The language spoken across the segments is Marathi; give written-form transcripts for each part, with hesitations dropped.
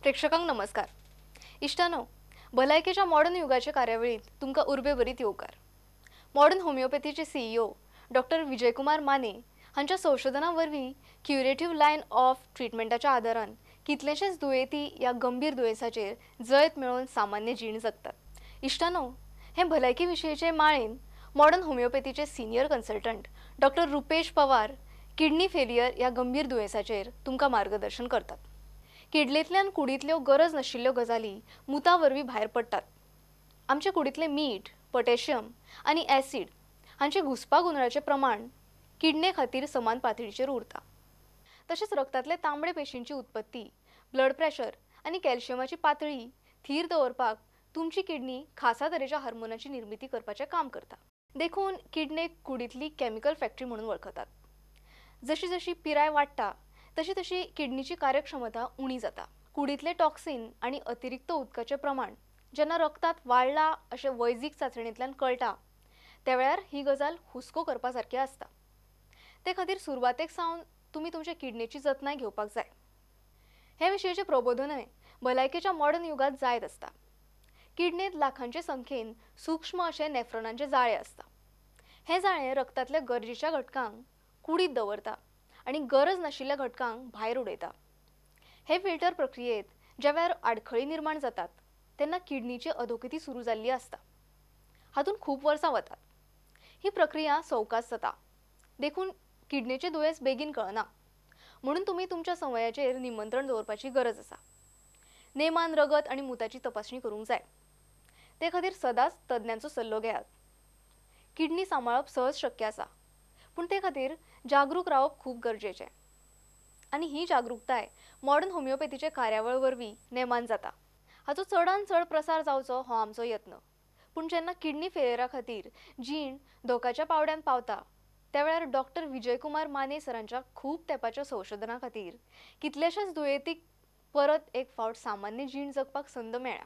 प्रेक्षकांक नमस्कार. इष्टानो, भलायकेच्या मॉडर्न युगाच्या कार्यावळीत तुमका उर्बे बरीत येवकार. मॉडर्न होमिओपॅथीचे सीईओ डॉक्टर विजयकुमार माने हांच्या संशोधनावरवी क्युरेटिव्ह लायन ऑफ ट्रीटमेंटाच्या आदारान कितलेशेच दुयेंती या गंभीर दुयेंसाचेर जैत मेळोवन सामान्य जीण जगतात. इष्टानो, हे भलायकी विशयीचे माळेन मॉडर्न होमिओपॅथीचे senior consultant doctor Rupesh Pawar kidney failure या गंभीर दुयेंसाचेर तुमका मार्गदर्शन करतात. किडलेंतल्यान कुडींतल्यो गरज नाशिल्ल्यो गजाली मुतावरवीं भायर पडटात. आमचे कुडींतले मीठ, पोटॅशियम आनी ॲसिड हांचे घुसपागोंदळाचें प्रमाण किडने खातीर समान पातळीचेर उरता. तशेंच रगतांतले तांबडे पेशींची उत्पत्ती, ब्लड प्रेशर आनी कॅल्शियमाची पातळी थीर दवरपाक तुमची किडनी खासा तरेच्या हार्मोनाची निर्मिती करपाचें काम करता. देखून किडनेक कुडींतली केमिकल फॅक्टरी म्हणून वळखतात. जशी जशी पिराय वाडटा तशी तशी किडनीची कार्यक्षमता उणी जाता. कुडींतले टॉक्सिन आनी अतिरिक्त उदकाचें प्रमाण जेन्ना रगतांत वाडला अशें वैजीक चांचणेंतल्यान कळटा त्या वेळार ही गजाल हुस्को करपा सारकी आसता. ते खातीर सुरवातेक सावन तुमी तुमचे किडनीची जतनाय घेवपाक जाय. हे विशयीचें प्रबोधनय भलायकेच्या मॉडर्न युगांत जायत आसता. किडनेंत लाखांचे संख्येन सूक्ष्म अशे नेफ्रॉनांचे जाळे आसता. हे जाळे रगतांतल्या गरजेच्या घटकांक कुडींत दवरता आनी गरज नाशिल्ल्या घटकांक भायर उडयता. हे फिल्टर प्रक्रियेत ज्या वेळार आडखळी निर्माण जातात तेन्ना किडनीची अधोगती सुरू जाल्ली आसता. हातून खूब वर्सां वतात. ही प्रक्रिया सवकास जाता. देखून किडनीचें दुयेंस बेगीन कळना. म्हणून तुमी तुमच्या संवयाचेर निमंत्रण दवरपाची गरज आसा. नेमान रगत आनी मुताची तपासणी करूंक जाय. ते खातीर सदांच तज्ञांचो सल्लो घेयात. किडनी सांबाळप सहज शक्य आसा, पूण ते खातीर जागरूक रावप खूब गरजेचें. आनी ही जागरूकताय मॉडर्न होमिओपॅथीचे कार्यावळ वरवीं नेमान जाता. हाचो चडांत चड प्रसार जावचो हो आमचो यत्न. पूण जेन्ना किडनी फेलियरा खातीर जीण धोकाच्या पावड्यान पावता त्या वेळार डॉक्टर विजयकुमार माने सरांच्या खूब तेंपाच्या संशोधना खातीर कितलेशेच दुयेंतीक परत एक फावट सामान्य जीण जगपाक संद मेळ्ळ्या.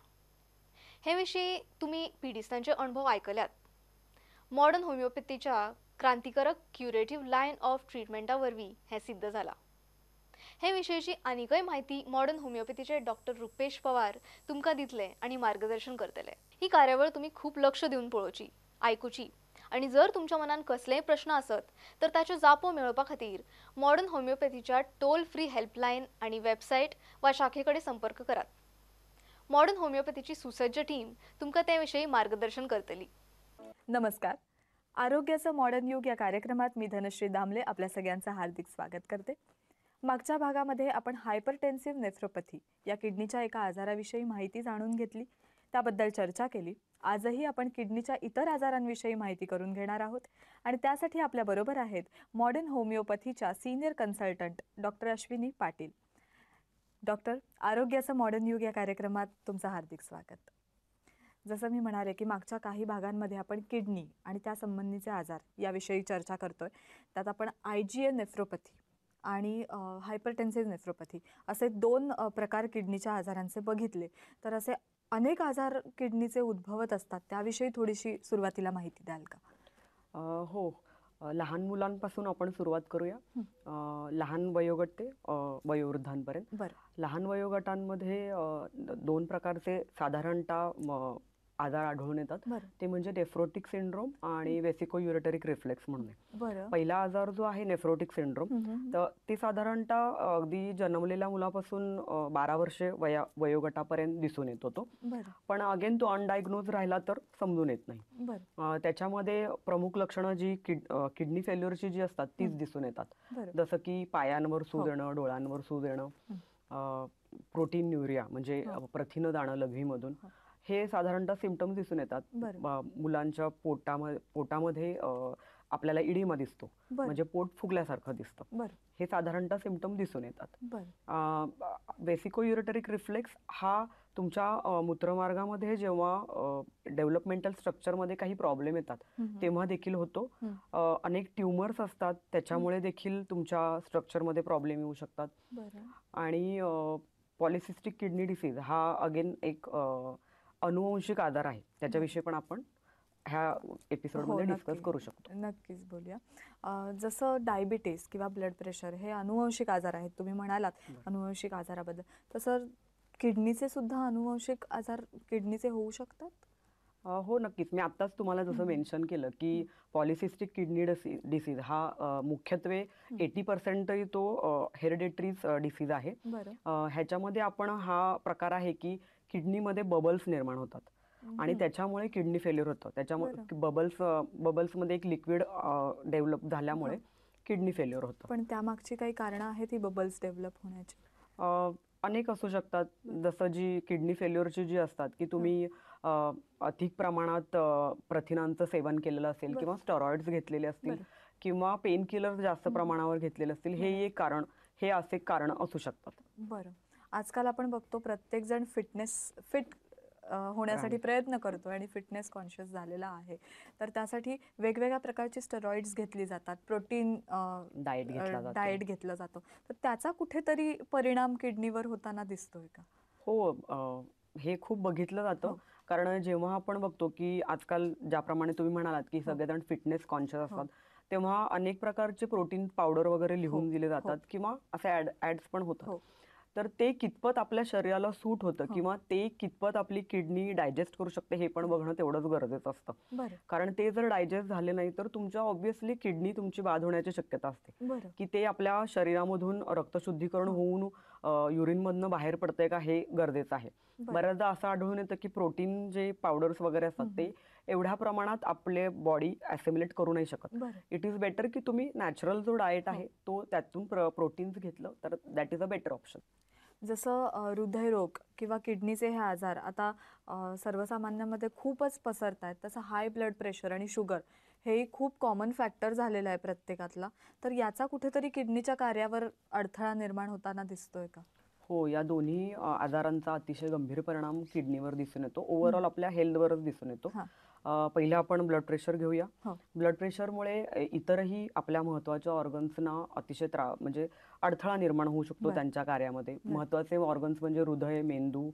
हे विशीं तुमी पिडिस्तांचे अणभव आयकल्यात. मॉडर्न होमिओपॅथीच्या क्रांतिकारक क्युरेटिव्ह लायन ऑफ ट्रीटमेंटा वरवीं हें सिद्ध जालां. हे विशयीची आनीकय म्हायती मॉडर्न होमिओपॅथीचे डॉक्टर रुपेश पवार तुमकां दितले आनी मार्गदर्शन करतले. ही कार्यावळ तुमी खूब लक्ष दिवन पळोवची, आयकुची आनी जर तुमच्या मनान कसलेय प्रश्न आसत तर ताच्यो जापो मेळोवपा खातीर मॉडर्न होमिओपॅथीच्या टोल फ्री हेल्पलायन आनी वेबसायट वा शाखेकडेन संपर्क करात. मॉडर्न होमिओपॅथीची सुसज्ज टीम तुमकां ते विशयी मार्गदर्शन करतली. नमस्कार. आरोग्याचं मॉडर्न युग या कार्यक्रमात मी धनश्री दामले आपल्या सगळ्यांचं हार्दिक स्वागत करते. मागच्या भागामध्ये आपण हायपरटेन्सिव्ह नेफ्रोपॅथी या किडनीच्या एका आजाराविषयी माहिती जाणून घेतली, त्याबद्दल चर्चा केली. आजही आपण किडनीच्या इतर आजारांविषयी माहिती करून घेणार आहोत आणि त्यासाठी आपल्याबरोबर आहेत मॉडर्न होमिओपॅथीच्या senior consultant doctor Ashwini Patil. Doctor, आरोग्याचं मॉडर्न युग या कार्यक्रमात तुमचं हार्दिक स्वागत. जसं मी म्हणाले की मागच्या काही भागांमध्ये आपण किडनी आणि त्या संबंधीचे आजार याविषयी चर्चा करतोय. त्यात आपण IgA नेफ्रोपॅथी आणि हायपरटेन्सिव्ह नेफ्रोपॅथी असे दोन प्रकार किडनीच्या आजारांचे बघितले. तर असे अनेक आजार किडनीचे उद्भवत असतात, त्याविषयी थोडीशी सुरुवातीला माहिती द्याल का? हो, लहान मुलांपासून आपण सुरुवात करूया. लहान वयोगट ते वयोवृद्धांपर्यंत. लहान वयोगटांमध्ये दोन प्रकारचे साधारणतः आजार आढळून येतात. ते म्हणजे नेफ्रोटिक सिंड्रोम आणि वेसिको युरेटरिक रिफ्लेक्स म्हणून. पहिला आजार जो आहे नेफ्रोटिक सिंड्रोम, तर ती साधारणतः अगदी जन्मलेल्या मुलापासून 12 वर्षे वयोगटापर्यंत दिसून येतो तो. पण अगेन तो अनडायग्नोज राहिला तर समजून येत नाही. त्याच्यामध्ये प्रमुख लक्षणं जी किडनी फेल्युअरची जी असतात तीच दिसून येतात. जसं की पायांवर सूज येणं, डोळ्यांवर सूज येणं, प्रोटीन न्यूरिया म्हणजे प्रथिन दाणं लघवीमधून, हे साधारणतः सिम्पटम्स दिसून येतात. मुलांच्या पोटामध्ये आपल्याला इडिमा दिसतो, म्हणजे पोट फुगल्यासारखं दिसतं. हे साधारणतः सिम्पटम दिसून येतात. वेसिको युरेटरिक रिफ्लेक्स हा तुमच्या मूत्रमार्गामध्ये जेव्हा डेव्हलपमेंटल स्ट्रक्चरमध्ये काही प्रॉब्लेम येतात तेव्हा देखील होतो. अनेक ट्युमर्स असतात त्याच्यामुळे देखील तुमच्या स्ट्रक्चरमध्ये प्रॉब्लेम येऊ शकतात. आणि पॉलिसिस्टिक किडनी डिसीज हा अगेन एक अनुवंशिक आजार आहे, त्याच्याविषयी पण आपण ह्या एपिसोडमध्ये डिस्कस करू शकतो. नक्कीच बोलूया. जसं डायबिटीस किंवा ब्लड प्रेशर हे अनुवंशिक आजार आहेत, तुम्ही म्हणालात अनुवंशिक आजाराबद्दल, तसं किडनीचे सुद्धा अनुवंशिक आजार किडनीचे होऊ शकतात? हो, नक्कीच. मी आत्ताच तुम्हाला जसं मेन्शन केलं, की पॉलिसिस्टिक किडनी डिसीज हा मुख्यत्वे 80% तो हेरिडिटरीज डिसीज आहे. बरं. ह्याच्यामध्ये आपण हा प्रकार आहे, की किडनीमध्ये बबल्स निर्माण होतात आणि त्याच्यामुळे किडनी फेल्युअर होतं. त्याच्यामुळे बबल्समध्ये एक लिक्विड डेव्हलप झाल्यामुळे किडनी फेल्युअर होतं. पण त्यामागची काही कारणं आहेत ही बबल्स डेव्हलप होण्याची? अनेक असू शकतात. जसं जी किडनी फेल्युअरची जी असतात, की तुम्ही अधिक प्रमाणात प्रथिनांचं सेवन केलेलं असेल किंवा स्टेरॉइड्स घेतलेले असतील किंवा पेन किलर जास्त प्रमाणावर घेतलेले असतील, हे असे कारण असू शकतात. बरं. आजकाल आपण बघतो प्रत्येक जण फिट होण्यासाठी प्रयत्न करतो आणि फिटनेस कॉन्शियस झालेला आहे. तर त्यासाठी वेगवेगळ्या प्रकारची स्टेरॉइड्स घेतली जातात, प्रोटीन डाएट घेतलं जातं. तर त्याचा कुठेतरी परिणाम किडनीवर होताना दिसतोय का? हो, हे खूप बघितलं जातं. कारण जेव्हा आपण बघतो, की आजकाल ज्याप्रमाणे तुम्ही म्हणालात, की सगळेजण फिटनेस कॉन्शियस असतात, तेव्हा अनेक प्रकारचे प्रोटीन पावडर वगैरे लिहून दिले जातात किंवा असे ॲड्स पण होतात. तर ते कितपत आपल्या शरीराला सूट होतं किंवा ते कितपत आपली किडनी डायजेस्ट करू शकते हे पण बघणं तेवढंच गरजेचं असतं. कारण ते जर डायजेस्ट झाले नाही तर तुमच्या ऑब्व्हियसली किडनी तुमची बाद होण्याची शक्यता असते, की ते आपल्या शरीरामधून रक्तशुद्धीकरण होऊन युरिनमधनं बाहेर पडतंय का हे गरजेचं आहे. बऱ्याचदा असं आढळून येतं की प्रोटीन जे पावडर्स वगैरे असतात ते एवढ्या प्रमाणात आपले बॉडी ॲसिमिलेट करू नाही शकत. इट इज बेटर की तुम्ही नॅचरल जो डाएट आहे तो त्यातून प्रोटीन्स घेतलं तर that is a better option. जसं हृदयरोग किंवा किडनीचे हे आजार आता सर्वसामान्यांमध्ये खूपच पसरत आहेत, तसं हाय ब्लड प्रेशर आणि शुगर हेही खूप कॉमन फॅक्टर झालेला आहे प्रत्येकातला. तर याचा कुठेतरी किडनीच्या कार्यावर अडथळा निर्माण होताना दिसतोय का? हो, या दोन्ही आजारांचा अतिशय गंभीर परिणाम किडनीवर दिसून येतो. ओव्हरऑल आपल्या हेल्थवरच दिसून येतो. पहिलं आपण ब्लड प्रेशर घेऊया. ब्लड प्रेशरमुळे इतरही आपल्या महत्त्वाच्या ऑर्गन्सना अतिशय म्हणजे अडथळा निर्माण होऊ शकतो त्यांच्या कार्यामध्ये. महत्त्वाचे ऑर्गन्स म्हणजे हृदय, मेंदू,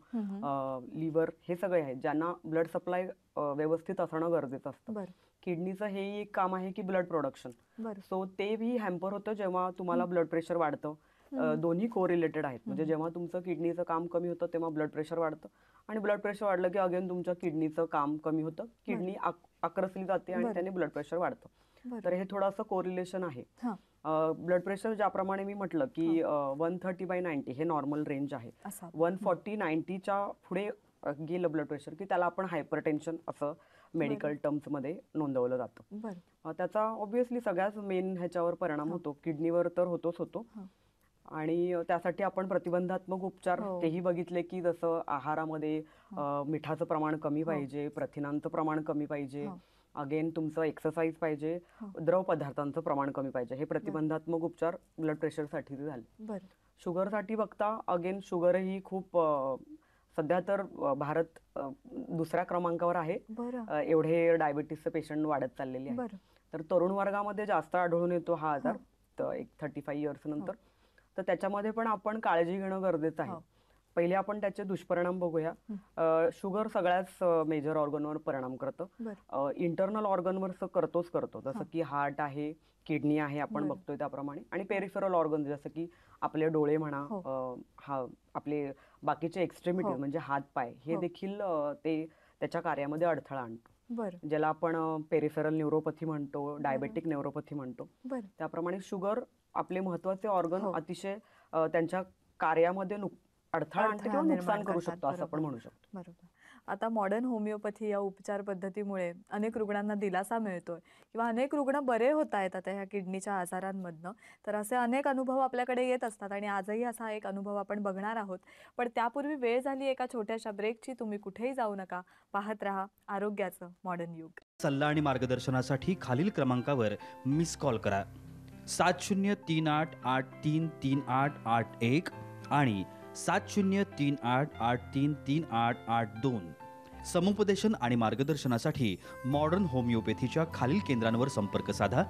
लिव्हर हे सगळे आहेत ज्यांना ब्लड सप्लाय व्यवस्थित असणं गरजेचं असतं. किडनीचं हे एक काम आहे की ब्लड प्रोडक्शन. सो ते बी हॅम्पर होतं जेव्हा तुम्हाला ब्लड प्रेशर वाढतं. दोन्ही कोरिलेटेड आहेत. म्हणजे जेव्हा तुमचं किडनीचं काम कमी होतं तेव्हा ब्लड प्रेशर वाढतं आणि ब्लड प्रेशर वाढलं की अगेन तुमच्या किडनीचं काम कमी होतं. किडनी आक्रसली जाते आणि त्याने ब्लड प्रेशर वाढतं. तर हे थोडंसं कोरिलेशन आहे. ब्लड प्रेशर ज्याप्रमाणे मी म्हटलं की 130/90 हे नॉर्मल रेंज आहे. 140/90च्या पुढे गेलं ब्लड प्रेशर की त्याला आपण हायपरटेन्शन असं मेडिकल टर्म्समध्ये नोंदवलं जातं. त्याचा ऑब्व्हियसली सगळ्याच मेन ह्याच्यावर परिणाम होतो. किडनीवर तर होतो आणि त्यासाठी आपण प्रतिबंधात्मक उपचार तेही बघितले की जसं आहारामध्ये मिठाचं प्रमाण कमी पाहिजे, प्रथिनांचं प्रमाण कमी पाहिजे, अगेन तुमचं एक्सरसाइज पाहिजे, द्रव पदार्थांचं प्रमाण कमी पाहिजे. हे प्रतिबंधात्मक उपचार ब्लड प्रेशरसाठी झाले. शुगरसाठी बघता अगेन शुगर ही खूप सध्या तर भारत दुसऱ्या क्रमांकावर आहे. एवढे डायबिटीसचे पेशंट वाढत चाललेले आहेत. तर तरुण वर्गामध्ये जास्त आढळून येतो हा आजार एक 35 इयर्स नंतर. तर त्याच्यामध्ये पण आपण काळजी घेणं गरजेचं आहे. पहिले आपण त्याचे दुष्परिणाम बघूया. शुगर सगळ्याच मेजर ऑर्गनवर परिणाम करतं. इंटरनल ऑर्गनवर करतो जसं की हार्ट आहे, किडनी आहे आपण बघतोय त्याप्रमाणे, आणि पेरिफेरल ऑर्गन जसं की आपले डोळे म्हणा, आपले बाकीचे एक्स्ट्रीमिटी म्हणजे हात पाय हे देखील ते त्याच्या कार्यामध्ये अडथळा आणतो. ज्याला आपण पेरिफेरल न्यूरोपॅथी म्हणतो, डायबेटिक न्यूरोपॅथी म्हणतो. त्याप्रमाणे शुगर आपले महत्त्वाचे ऑर्गन अतिशय त्यांच्या कार्यामध्ये अडथळा आणते किंवा नुकसान करू शकतो असं आपण म्हणू शकतो. बरोबर. आता मॉडर्न होमिओपॅथी या उपचार पद्धतीमुळे अनेक रुग्णांना दिलासा मिळतोय किंवा अनेक रुग्ण बरे होत आहेत आता ह्या किडनीच्या आजारांमधनं. तर असे अनेक अनुभव आपल्याकडे येत असतात आणि आजही असा एक अनुभव आपण बघणार आहोत. पण त्यापूर्वी वेळ झाली एका छोट्याशा ब्रेकची. तुम्ही कुठेही जाऊ नका, पाहत रहा आरोग्याचं मॉडर्न युग. सल्ला आणि मार्गदर्शनासाठी खालील क्रमांकावर मिस कॉल करा 7038833881 आणि 7038833882. समुपदेशन आणि मार्गदर्शनासाठी मॉडर्न होमिओपॅथीच्या खालील केंद्रांवर संपर्क साधा.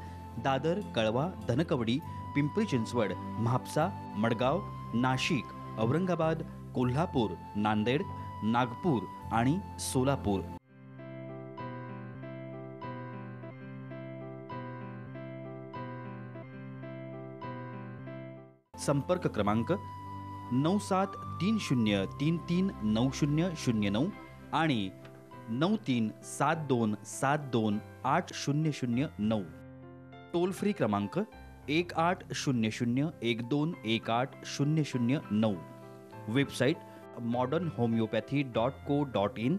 दादर, कळवा, धनकवडी, पिंपरी चिंचवड, म्हापसा, मडगाव, नाशिक, औरंगाबाद, कोल्हापूर, नांदेड, नागपूर आणि सोलापूर. संपर्क क्रमांक 9730339009 आणि 9372728009. टोल फ्री क्रमांक 180012180009. Website modernhomeopathy.co.in.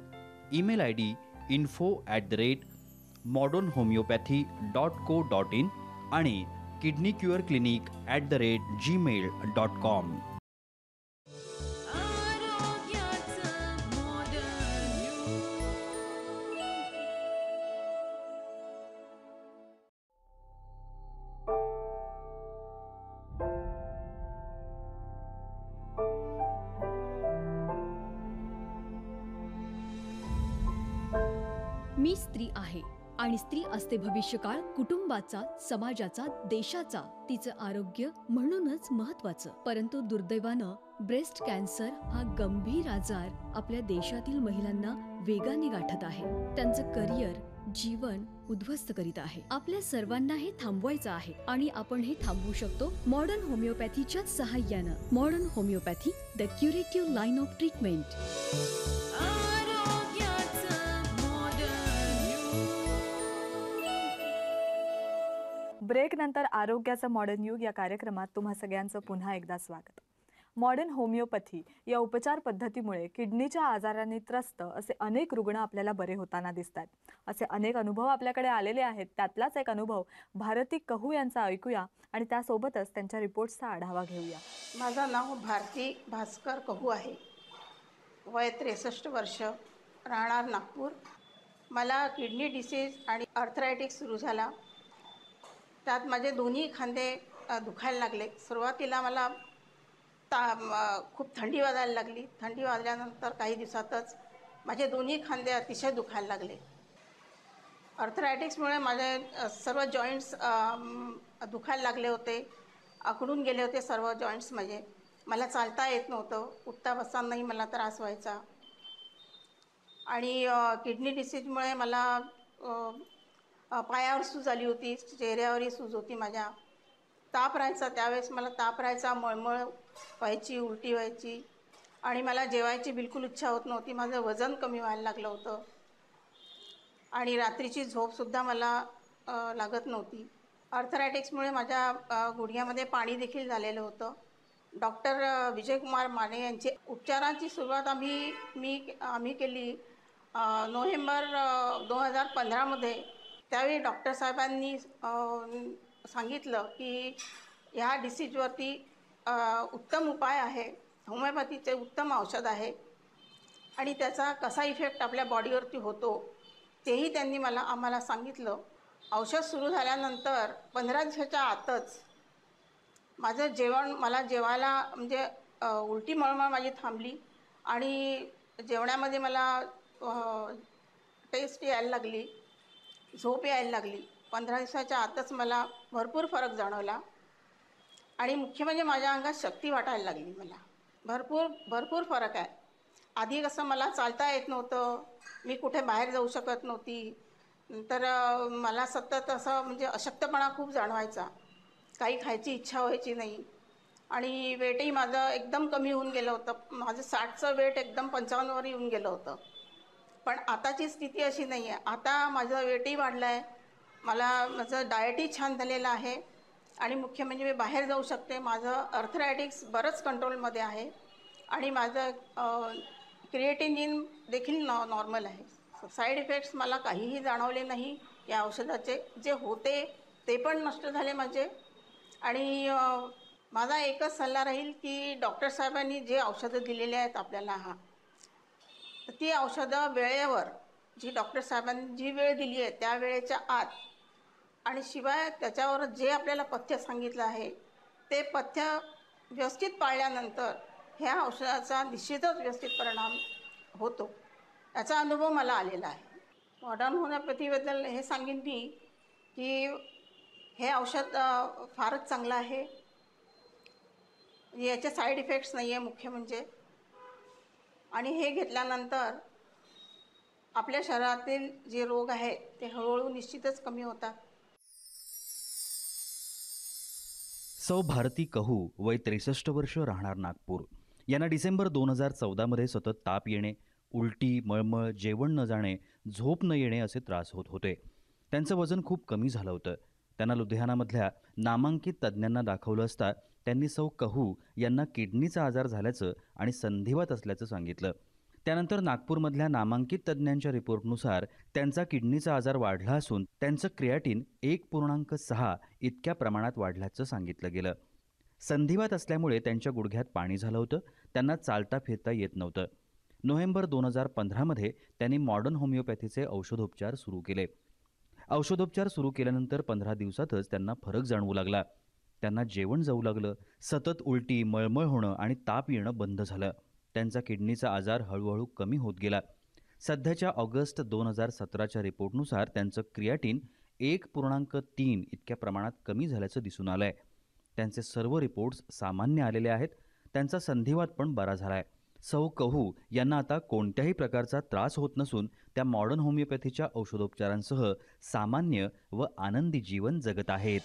Email ID info@modernhomeopathy.co.in आणि kidneycureclinic@gmail.com. मी स्त्री आहे आणि स्त्री असते भविष्यकाळ कुटुंबाचा, समाजाचा, देशाचा. तिचं आरोग्य म्हणूनच महत्वाचं. परंतु दुर्दैवानं ब्रेस्ट कॅन्सर हा गंभीर आजार आपल्या देशातील महिलांना वेगाने गाठत आहे. त्यांचं करिअर, जीवन उद्ध्वस्त करीत आहे. आपल्या सर्वांना हे थांबवायचं आहे आणि आपण हे थांबवू शकतो मॉडर्न होमिओपॅथीच्या सहाय्यानं. Modern homeopathy, the curative line of treatment. Break नंतर आरोग्याचं मॉडर्न युग या कार्यक्रमात तुम्हा सगळ्यांचं पुन्हा एकदा स्वागत. मॉडर्न होमिओपॅथी या उपचार पद्धतीमुळे किडनीच्या आजाराने त्रस्त असे अनेक रुग्ण आपल्याला बरे होताना दिसतात. असे अनेक अनुभव आपल्याकडे आलेले आहेत. त्यातलाच एक अनुभव भारती कहू यांचा ऐकूया आणि त्यासोबतच त्यांच्या रिपोर्ट्सचा आढावा घेऊया. माझं नाव भारती भास्कर कहू आहे. वय 63 वर्ष, राहणार नागपूर. मला किडनी डिसीज आणि आर्थरायटिस सुरू झाला. त्यात माझे दोन्ही खांदे दुखायला लागले. सुरुवातीला मला खूप थंडी वाजायला लागली. थंडी वाजल्यानंतर काही दिवसातच माझे दोन्ही खांदे अतिशय दुखायला लागले. आर्थरायटिक्समुळे माझे सर्व जॉईंट्स दुखायला लागले होते. आखडून गेले होते सर्व जॉईंट्स. मला चालता येत नव्हतं. उठता बसतानाही मला त्रास व्हायचा. आणि किडनी डिसीजमुळे मला पायावर सूज आली होती, चेहऱ्यावरही सूज होती माझ्या. ताप राहायचा, त्यावेळेस मला ताप राहायचा, मळमळ व्हायची, उलटी व्हायची आणि मला जेवायची बिलकुल इच्छा होत नव्हती. माझं वजन कमी व्हायला लागलं होतं आणि रात्रीची झोपसुद्धा मला लागत नव्हती. आर्थरायटिक्समुळे माझ्या गुडघ्यामध्ये पाणी देखील झालेलं होतं. डॉक्टर विजयकुमार माने यांची उपचारांची सुरुवात आम्ही केली नोव्हेंबर 2015मध्ये. त्यावेळी डॉक्टर साहेबांनी सांगितलं की ह्या डिसीजवरती उत्तम उपाय आहे, होमिओपॅथीचे उत्तम औषध आहे आणि त्याचा कसा इफेक्ट आपल्या बॉडीवरती होतो तेही त्यांनी आम्हाला सांगितलं. औषध सुरू झाल्यानंतर 15 दिवसाच्या आतच मला जेवायला उलटी मळमळ माझी थांबली आणि जेवणामध्ये मला टेस्ट यायला लागली, झोप यायला लागली. 15 दिवसाच्या आतच मला भरपूर फरक जाणवला आणि मुख्य म्हणजे माझ्या अंगात शक्ती वाटायला लागली. मला भरपूर फरक आहे. आधी कसं मला चालता येत नव्हतं, मी कुठे बाहेर जाऊ शकत नव्हती. नंतर मला सतत असं अशक्तपणा खूप जाणवायचा, काही खायची इच्छा व्हायची नाही आणि वेटही माझं एकदम कमी होऊन गेलं होतं. माझं 60चं वेट एकदम 55वर येऊन गेलं होतं. पण आताची स्थिती अशी नाही आहे. आता माझं वेटही वाढलं आहे, माझं डाएटही छान झालेलं आहे आणि मुख्य म्हणजे मी बाहेर जाऊ शकते. माझं आर्थरायटिक्स बरंच कंट्रोलमध्ये आहे आणि माझं क्रिएटिनिन देखील नॉर्मल आहे. साईड इफेक्ट्स मला काहीही जाणवले नाही या औषधाचे. जे होते ते पण नष्ट झाले माझे. आणि माझा एकच सल्ला राहील की डॉक्टर साहेबांनी जे औषधं दिलेले आहेत आपल्याला तर ती औषधं वेळेवर, जी डॉक्टर साहेबांनी जी वेळ दिली आहे त्या वेळेच्या आत आणि शिवाय त्याच्यावर जे आपल्याला पथ्य सांगितलं आहे ते पथ्य व्यवस्थित पाळल्यानंतर ह्या औषधाचा निश्चितच व्यवस्थित परिणाम होतो. याचा अनुभव मला आलेला आहे. मॉडर्न होमिओपॅथीबद्दल हे सांगेन मी की हे औषध फारच चांगलं आहे. याचे साईड इफेक्ट्स नाही आहे मुख्य म्हणजे. आणि हे घेतल्यानंतर आपल्या शरीरातील जे रोग आहेत ते हळूहळू निश्चितच कमी होतात. सौ भारती कहू, वय 63 वर्ष, राहणार नागपूर. यांना डिसेंबर 2014मध्ये सतत ताप येणे, उलटी, मळमळ, जेवण न जाणे, झोप न येणे असे त्रास होत होते. त्यांचं वजन खूप कमी झालं होतं. त्यांना लुधियानामधल्या नामांकित तज्ज्ञांना दाखवलं असता त्यांनी सौ कहू यांना किडनीचा आजार झाल्याचं आणि संधिवात असल्याचं सांगितलं. त्यानंतर नागपूरमधल्या नामांकित तज्ज्ञांच्या रिपोर्टनुसार त्यांचा किडनीचा आजार वाढला असून त्यांचं क्रिएटिन 1.6 इतक्या प्रमाणात वाढल्याचं सांगितलं गेलं. संधिवात असल्यामुळे त्यांच्या गुडघ्यात पाणी झालं होतं. त्यांना चालता फिरता येत नव्हतं. नोव्हेंबर 2015मध्ये त्यांनी मॉडर्न होमिओपॅथीचे औषधोपचार सुरू केले. औषधोपचार सुरू केल्यानंतर 15 दिवसातच त्यांना फरक जाणवू लागला. त्यांना जेवण जाऊ लागलं. सतत उलटी, मळमळ होणं आणि ताप येणं बंद झालं. त्यांचा किडनीचा आजार हळूहळू कमी होत गेला. सध्याच्या ऑगस्ट 2017च्या रिपोर्टनुसार त्यांचं क्रिएटिन 1.3 इतक्या प्रमाणात कमी झाल्याचं दिसून आलंय. त्यांचे सर्व रिपोर्ट्स सामान्य आलेले आहेत. त्यांचा संधिवात पण बरा झालाय. सौ कहू यांना आता कोणत्याही प्रकारचा त्रास होत नसून त्या मॉडर्न होमिओपॅथीच्या औषधोपचारांसह सामान्य व आनंदी जीवन जगत आहेत.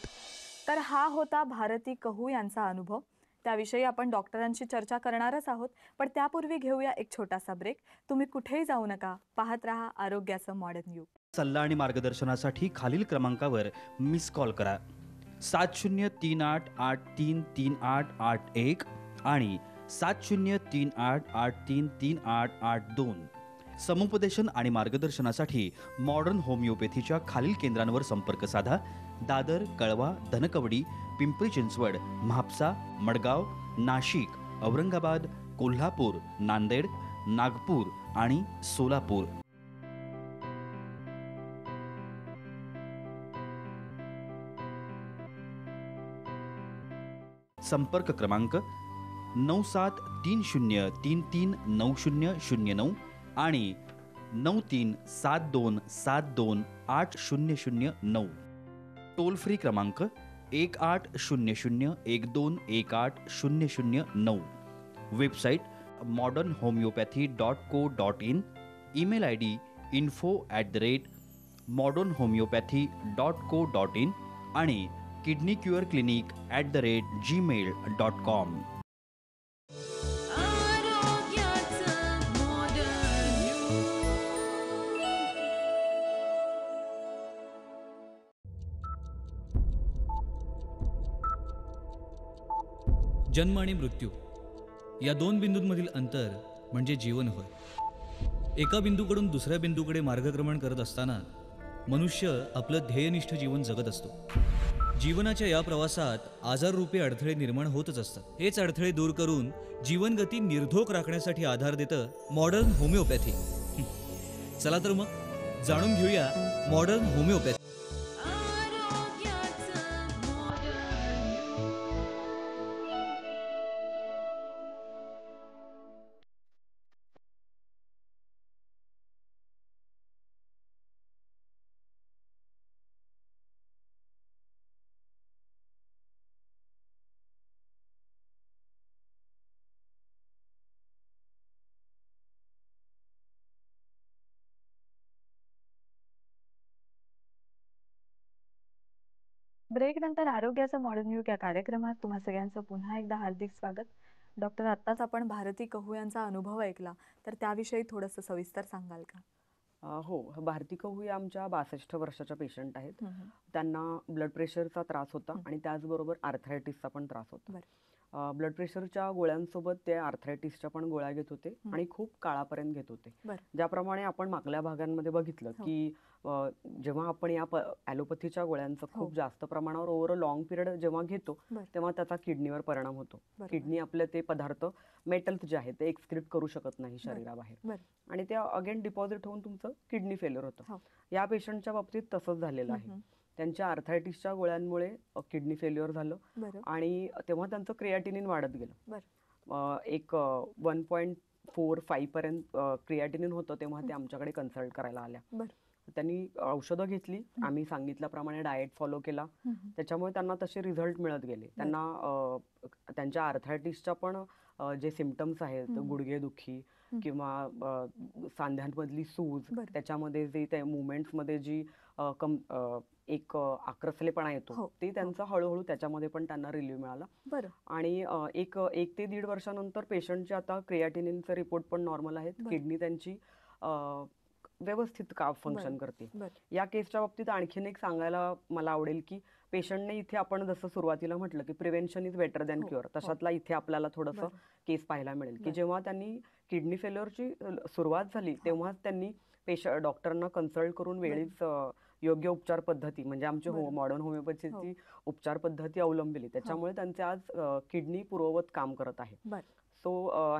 तर हा होता भारती कहू यांचा अनुभव. त्याविषयी आपण डॉक्टरांशी चर्चा करणारच आहोत, पण त्यापूर्वी घेऊया एक छोटासा ब्रेक. तुम्ही कुठेही जाऊ नका, पाहत रहा आरोग्याचं मॉडर्न युग. सल्ला आणि मार्गदर्शनासाठी खालील क्रमांकावर मिस कॉल करा. 7038833881 आणि 7038833882. समुपदेशन आणि मार्गदर्शनासाठी मॉडर्न होमिओपॅथीच्या खालील केंद्रांवर संपर्क साधा. दादर, कळवा, धनकवडी, पिंपरी चिंचवड, म्हापसा, मडगाव, नाशिक, औरंगाबाद, कोल्हापूर, नांदेड, नागपूर आणि सोलापूर. संपर्क क्रमांक 9730339009 आणि 9372728009. टोल फ्री क्रमांक 180012180009. Website modernhomeopathy.co.in. Email ID info@modernhomeopathy.co.in आणि kidneycureclinic@gmail.com. जन्म आणि मृत्यू या दोन बिंदूंमधील अंतर म्हणजे जीवन होय. एका बिंदूकडून दुसऱ्या बिंदूकडे मार्गक्रमण करत असताना मनुष्य आपलं ध्येयनिष्ठ जीवन जगत असतो. जीवनाच्या या प्रवासात आजाररूपी अडथळे निर्माण होतच असतात. हेच अडथळे दूर करून जीवनगती निर्धोक राखण्यासाठी आधार देतं मॉडर्न होमिओपॅथी. चला तर मग जाणून घेऊया मॉडर्न होमिओपॅथी. ब्रेक नंतर आरोग्याचं मॉडर्न युग या कार्यक्रमात तुम्हा सगळ्यांचं पुन्हा एकदा हार्दिक स्वागत. डॉक्टर, आत्ताच आपण भारती कहू यांचा अनुभव ऐकला, तर त्याविषयी थोडंसं सविस्तर सांगाल का? हो, भारती कहू या आमच्या 62 वर्षाच्या पेशंट आहेत. त्यांना ब्लड प्रेशरचा त्रास होता आणि त्याचबरोबर आर्थरायटिसचा पण त्रास होता. ब्लड प्रेशरच्या गोळ्यांसोबत ते आर्थरायटिसच्या पण गोळ्या घेत होते आणि खूप काळापर्यंत घेत होते. ज्याप्रमाणे आपण मागल्या भागांमध्ये बघितलं की जेव्हा आपण या ॲलोपॅथीच्या गोळ्यांचं खूप जास्त प्रमाणावर ओव्हर अ लॉंग पिरियड जेव्हा घेतो तेव्हा त्याचा किडनीवर परिणाम होतो. किडनी आपले ते पदार्थ मेटल्स जे आहेत ते एक्सक्रीट करू शकत नाही शरीराबाहेर आणि ते अगेन डिपॉझिट होऊन तुमचं किडनी फेल्युअर होतं. या पेशंटच्या बाबतीत तसंच झालेलं आहे. त्यांच्या आर्थरायटिसच्या गोळ्यांमुळे किडनी फेल्युअर झालं आणि तेव्हा त्यांचं क्रिएटिनिन वाढत गेलं. एक 1.45 पर्यंत क्रिएटिनिन होतं तेव्हा ते आमच्याकडे कन्सल्ट करायला आल्या. त्यांनी औषधं घेतली, आम्ही सांगितल्याप्रमाणे डाएट फॉलो केला, त्याच्यामुळे त्यांना तसे रिझल्ट मिळत गेले. त्यांना त्यांच्या आर्थरायटिसच्या पण जे सिम्पटम्स आहेत, गुडघेदुखी किंवा सांध्यांमधली सूज, त्याच्यामध्ये जे त्या मुवमेंट्समध्ये जी एक आक्रसलेपणा येतो हो, ते त्यांचं हळूहळू त्याच्यामध्ये पण त्यांना रिलीफ मिळाला. बरं. आणि एक 1 ते 1.5 वर्षानंतर पेशंटचे आता क्रिएटिनिनचे रिपोर्ट पण नॉर्मल आहेत. बरं. किडनी त्यांची व्यवस्थित का फंक्शन बरं, करते. बरं. या केसच्या बाबतीत आणखीन एक सांगायला मला आवडेल की पेशंटने इथे आपण जसं सुरुवातीला म्हटलं की प्रिव्हेन्शन इज बेटर दॅन हो, क्युअर, हो. तशातला इथे आपल्याला थोडंसं बरं. केस पाहायला मिळेल की बरं. जेव्हा त्यांनी किडनी फेल्युअरची सुरुवात झाली तेव्हाच त्यांनी डॉक्टरना कन्सल्ट करून वेळीच योग्य उपचार पद्धती म्हणजे आमची बरं. मॉडर्न होमिओपॅथीची उपचार पद्धती अवलंबिली, त्याच्यामुळे त्यांचे आज किडनी पूर्ववत काम करत आहे. बरं. सो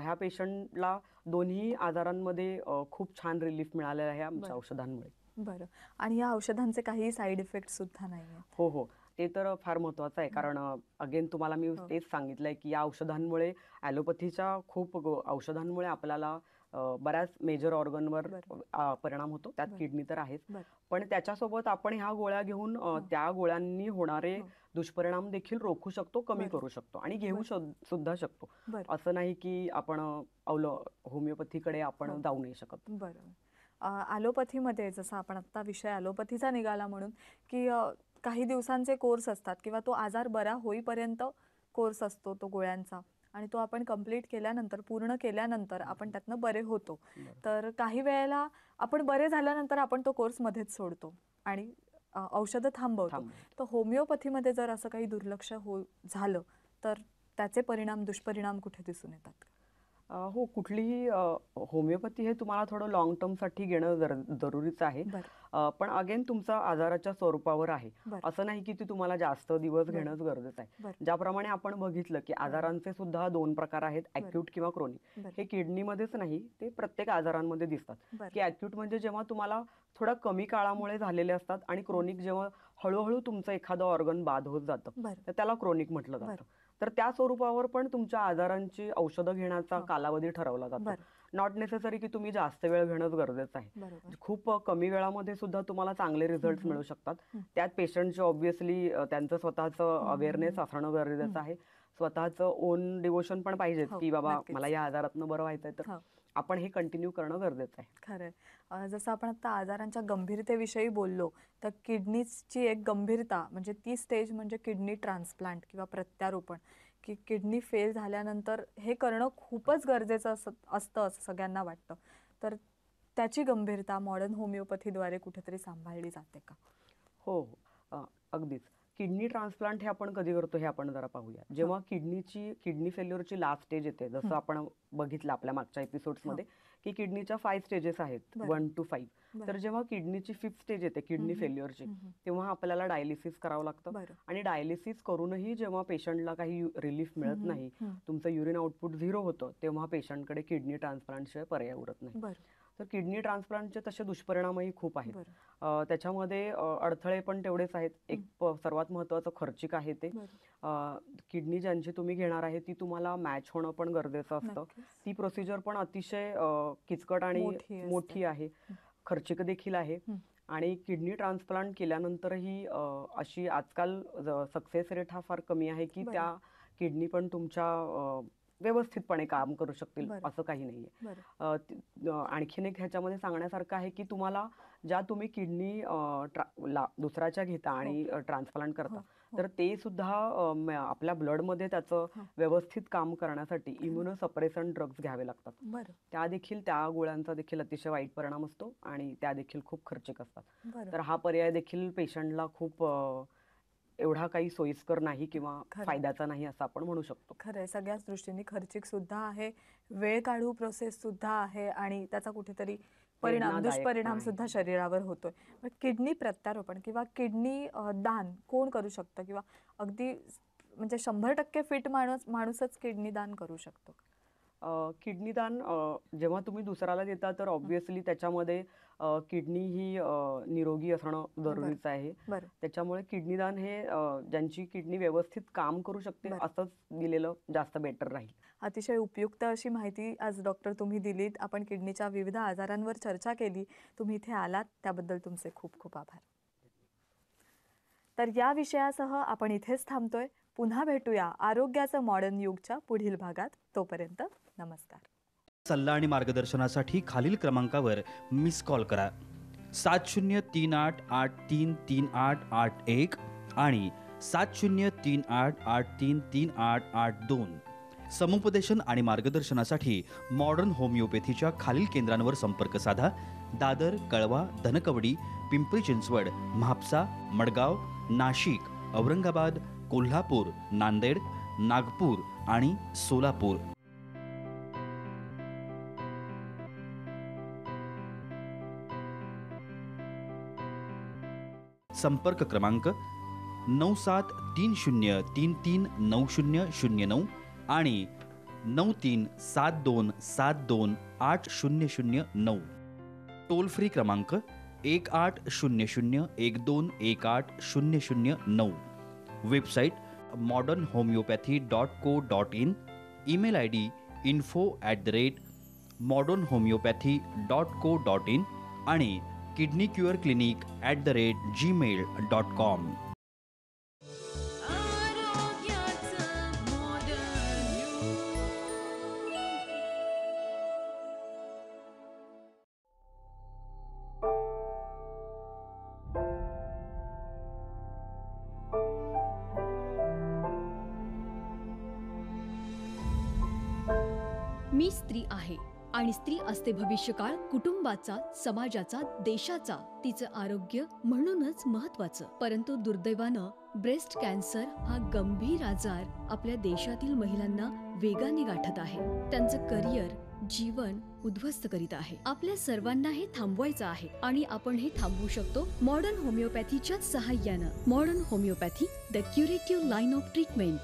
ह्या पेशंटला दोन्ही आजारांमध्ये खूप छान रिलीफ मिळालेला आहे आमच्या बरं. औषधांमुळे. बरं. आणि या औषधांचे काही साईड इफेक्ट सुद्धा नाही आहेत. हो हो, ते तर फार महत्त्वाचं आहे. कारण अगेन तुम्हाला मी तेच सांगितलंय की या औषधांमुळे ॲलोपॅथीच्या खूप औषधांमुळे आपल्याला बऱ्याच मेजर ऑर्गनवर परिणाम होतो, त्यात किडनी तर आहेच. पण त्याच्यासोबत आपण ह्या गोळ्या घेऊन त्या गोळ्यांनी होणारे दुष्परिणाम देखील रोखू शकतो, कमी करू शकतो आणि घेऊ सुद्धा शकतो. असं नाही की आपण होमिओपॅथीकडे आपण जाऊ नाही शकत. बरोबर. ॲलोपॅथीमध्ये जसं आपण आत्ता विषय ॲलोपॅथीचा निघाला म्हणून की काही दिवसांचे कोर्स असतात किंवा तो आजार बरा होईपर्यंत कोर्स असतो तो गोळ्यांचा, आणि तो आपण कंप्लीट केल्यानंतर पूर्ण केल्यानंतर आपण त्यातनं बरे होतो. तर काही वेळेला आपण बरे झाल्यानंतर आपण तो कोर्स मध्येच सोडतो आणि औषधं थांबवतो. तर होमिओपॅथीमध्ये जर असं काही दुर्लक्ष झालं तर त्याचे दुष्परिणाम कुठे दिसून येतात? हो, कुठलीही होमिओपॅथी हे तुम्हाला थोडं लॉंग टर्मसाठी घेणं जरुरीचं आहे. पण अगेन तुमचा आजाराच्या स्वरूपावर आहे. असं नाही की ती तुम्हाला जास्त दिवस घेणंच गरजेचं आहे. ज्याप्रमाणे आपण बघितलं की आजारांचे सुद्धा 2 प्रकार आहेत, ॲक्यूट किंवा क्रोनिक. हे किडनीमध्येच नाही, ते प्रत्येक आजारांमध्ये दिसतात. की ॲक्यूट म्हणजे जेव्हा तुम्हाला थोडा कमी काळामुळे झालेले असतात आणि क्रोनिक जेव्हा हळूहळू तुमचं एखादं ऑर्गन बाद होत जातं तर त्याला क्रोनिक म्हटलं जातं. तर त्या स्वरूपावर पण तुमच्या आजारांची औषधं घेण्याचा कालावधी ठरवला जातो. नॉट नेसेसरी की तुम्ही जास्त वेळ घेणंच गरजेचं आहे. खूप कमी वेळामध्ये सुद्धा तुम्हाला चांगले रिझल्ट मिळू शकतात. त्यात पेशंटचे ऑब्व्हियसली त्यांचं स्वतःचं अवेअरनेस असणं गरजेचं आहे. स्वतःचं ओन डिवोशन पण पाहिजेच की बाबा मला या आजारातनं बरं व्हायचंय, तर आपण हे कंटिन्यू करणं गरजेचं आहे. खरंय. जसं आपण आता आजारांच्या गंभीरतेविषयी बोललो तर किडनीची एक गंभीरता म्हणजे ती स्टेज म्हणजे किडनी ट्रान्सप्लांट किंवा प्रत्यारोपण, की किडनी फेल झाल्यानंतर हे करणं खूपच गरजेचं असतं असं सगळ्यांना वाटतं. तर त्याची गंभीरता मॉडर्न होमिओपॅथीद्वारे कुठेतरी सांभाळली जाते का? हो, अगदीच. किडनी ट्रान्सप्लांट हे आपण कधी करतो हे आपण जरा पाहूया. जेव्हा किडनी फेल्युअरची लास्ट स्टेज येते, जसं आपण बघितलं आपल्या मागच्या एपिसोड्समध्ये की किडनीच्या 5 स्टेजेस आहेत, 1 to 5. तर जेव्हा किडनीची 5th स्टेज येते किडनी फेल्युअरची, तेव्हा आपल्याला डायलिसिस करावं लागतं. आणि डायलिसिस करूनही जेव्हा पेशंटला काही रिलीफ मिळत नाही, तुमचं युरिन आउटपुट 0 होतं, तेव्हा पेशंटकडे किडनी ट्रान्सप्लांटशिवाय पर्याय उरत नाही. तर किडनी ट्रान्सप्लांटचे तसे दुष्परिणामही खूप आहेत. त्याच्यामध्ये अडथळे पण तेवढेच आहेत. एक सर्वात महत्त्वाचं खर्चिक आहे ते. किडनी ज्यांची तुम्ही घेणार आहे ती तुम्हाला मॅच होणं पण गरजेचं असतं. ती प्रोसिजर पण अतिशय किचकट आणि मोठी आहे, खर्चिक देखील आहे. आणि किडनी ट्रान्सप्लांट केल्यानंतरही अशी आजकाल सक्सेस रेट हा फार कमी आहे की त्या किडनी पण तुमच्या व्यवस्थितपणे काम करू शकतील, असं काही नाहीये. आणखीन एक ह्याच्यामध्ये सांगण्यासारखं आहे की तुम्हाला ज्या तुम्ही किडनी दुसऱ्याच्या घेता आणि ट्रान्सप्लांट करता, तर ते सुद्धा आपल्या ब्लडमध्ये त्याचं व्यवस्थित काम करण्यासाठी इम्युनोसप्रेसंट ड्रग्ज घ्यावे लागतात. त्या गोळ्यांचा देखील अतिशय वाईट परिणाम असतो आणि त्या देखील खूप खर्चिक असतात. तर हा पर्याय देखील पेशंटला खूप एवढा काही सोयीस्कर नाही किंवा फायद्याचा नाही असं आपण म्हणू शकतो. खरंय, सगळ्याच दृष्टीने खर्चिक सुद्धा आहे, वेळ काढू प्रोसेस सुद्धा आहे आणि त्याचा कुठेतरी दुष्परिणाम सुद्धा शरीरावर होतोय. किडनी प्रत्यारोपण किंवा किडनी दान कोण करू शकतं किंवा अगदी म्हणजे 100% फिट माणूसच किडनी दान करू शकतो? किडनी दान जेव्हा तुम्ही दुसऱ्याला देता तर ऑब्व्हियसली त्याच्यामध्ये किडनी ही निरोगी असणं जरुरीचं आहे. त्याच्यामुळे किडनी दान हे ज्यांची किडनी व्यवस्थित काम करू शकते असंच दिलेलं जास्त बेटर राहील. अतिशय उपयुक्त अशी माहिती आज डॉक्टर तुम्ही दिलीत. आपण किडनीच्या विविध आजारांवर चर्चा केली. तुम्ही इथे आलात त्याबद्दल तुमचे खूप खूप आभार. तर या विषयासह आपण इथेच थांबतोय. पुन्हा भेटूया आरोग्याचं मॉडर्न युगच्या पुढील भागात. तोपर्यंत नमस्कार. सल्ला आणि मार्गदर्शनासाठी खालील क्रमांकावर मिस कॉल करा. 7038833881 आणि 7038833882. समुपदेशन आणि मार्गदर्शनासाठी मॉडर्न होमिओपॅथीच्या खालील केंद्रांवर संपर्क साधा. दादर, कळवा, धनकवडी, पिंपरी चिंचवड, म्हापसा, मडगाव, नाशिक, औरंगाबाद, कोल्हापूर, नांदेड, नागपूर आणि सोलापूर. संपर्क क्रमांक 9730339009 आणि 9372728009. टोल फ्री क्रमांक 180012180009. Website modernhomeopathy.co.in. Email ID info@modernhomeopathy.co.in आणि kidneycureclinic@gmail.com. मी स्त्री आहे आणि स्त्री असते भविष्यकाळ कुटुंबाचा, समाजाचा, देशाचा, तिचं आरोग्य म्हणूनच महत्वाचं. परंतु दुर्दैवानं ब्रेस्ट कॅन्सर हा गंभीर आजार आपल्या देशातील महिलांना वेगाने गाठत आहे. त्यांचं करिअर, जीवन उद्ध्वस्त करीत आहे. आपल्या सर्वांना हे थांबवायचं आहे आणि आपण हे थांबवू शकतो मॉडर्न होमिओपॅथीच्या सहाय्यानं. Modern homeopathy, the curative line of treatment.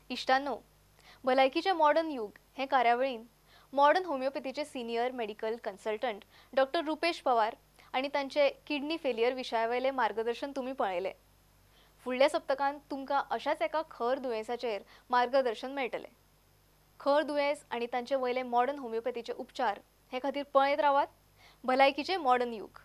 इष्टांनो, भलायकीचे मॉडर्न युग हे कार्यावळीन मॉडर्न होमिओपॅथीचे senior medical consultant doctor Rupesh Pawar आणि तांचे किडनी फेलियर विशयावयले मार्गदर्शन तुम्ही पळयले. फुडल्या सप्तकांत तुमकां अशाच एका खर दुयेंसाचेर मार्गदर्शन मेळटले. खर दुयेंस आणि तांचे वयले मॉडर्न होमिओपॅथीचे उपचार हे खातीर पळयत रावात भलायकीचे मॉडर्न युग.